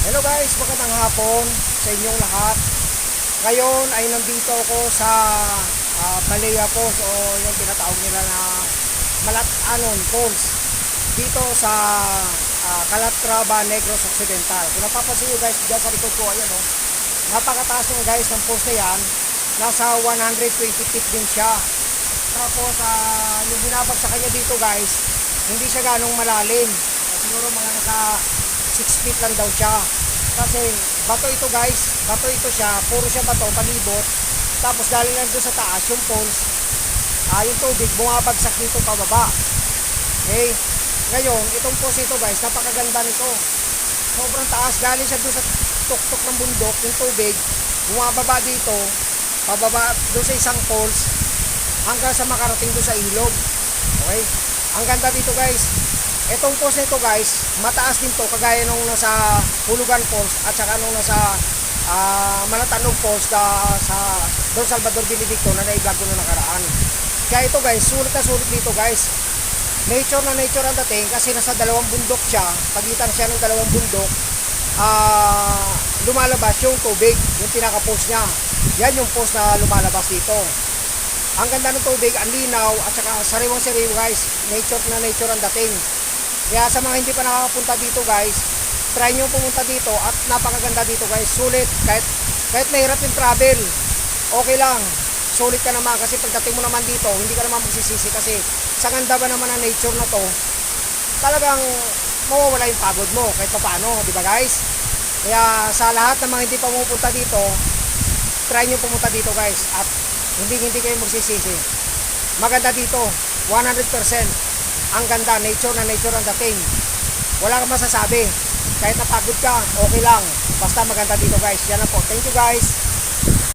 Hello guys, magandang hapon sa inyong lahat. Ngayon ay nandito ako sa Balea Falls o yung tinatawag nila na Malatanon Falls dito sa Calatrava, Negros Occidental. Kung napapansin nyo guys, dyan sa likod ko, ayan o, napakataas nyo guys ng falls na yan. Nasa 120 feet din siya. Tapos yung binabag sa kanya dito guys, hindi siya ganong malalim. Siguro mga nasa 6 feet lang daw siya. Kasi bato ito guys, bato ito siya, puro siya bato, palibot. Tapos galing lang doon sa taas yung falls, yung tubig bumabagsak dito pababa. Okay, ngayon itong falls ito guys, napakaganda nito. Sobrang taas, galing siya doon sa tuktok ng bundok, yung tubig bumababa dito, pababa doon sa isang falls hanggang sa makarating doon sa ilog. Okay, ang ganda dito guys. Etong falls nito guys, mataas din to kagaya nung nasa Hulugan Falls at saka nung nasa Malatanog Falls sa Don Salvador Benedicto na na-vlog ko na nakaraan. Kaya ito guys, sulit na sulit dito guys. Nature na nature ang dating kasi nasa dalawang bundok siya, pagitan siya ng dalawang bundok. Lumalabas yung tubig, yung pinaka-falls niya. Yan yung falls na lumalabas dito. Ang ganda ng tubig, ang linaw at saka sariwang-sariw guys. Nature na nature ang dating. Kaya sa mga hindi pa nakakapunta dito guys, try nyo pumunta dito at napakaganda dito guys. Sulit, kahit mahirap yung travel, okay lang, sulit ka naman kasi pagdating mo naman dito, hindi ka naman magsisisi kasi sa ganda ba naman ang nature na to, talagang mawawala yung pagod mo kahit paano, di ba guys? Kaya sa lahat ng mga hindi pa pumupunta dito, try nyo pumunta dito guys at hindi kayo magsisisi. Maganda dito, 100%. Ang ganda, nature na nature ang dating. Wala kang masasabi. Kahit napagod ka, okay lang. Basta maganda dito guys. Yan na po. Thank you guys.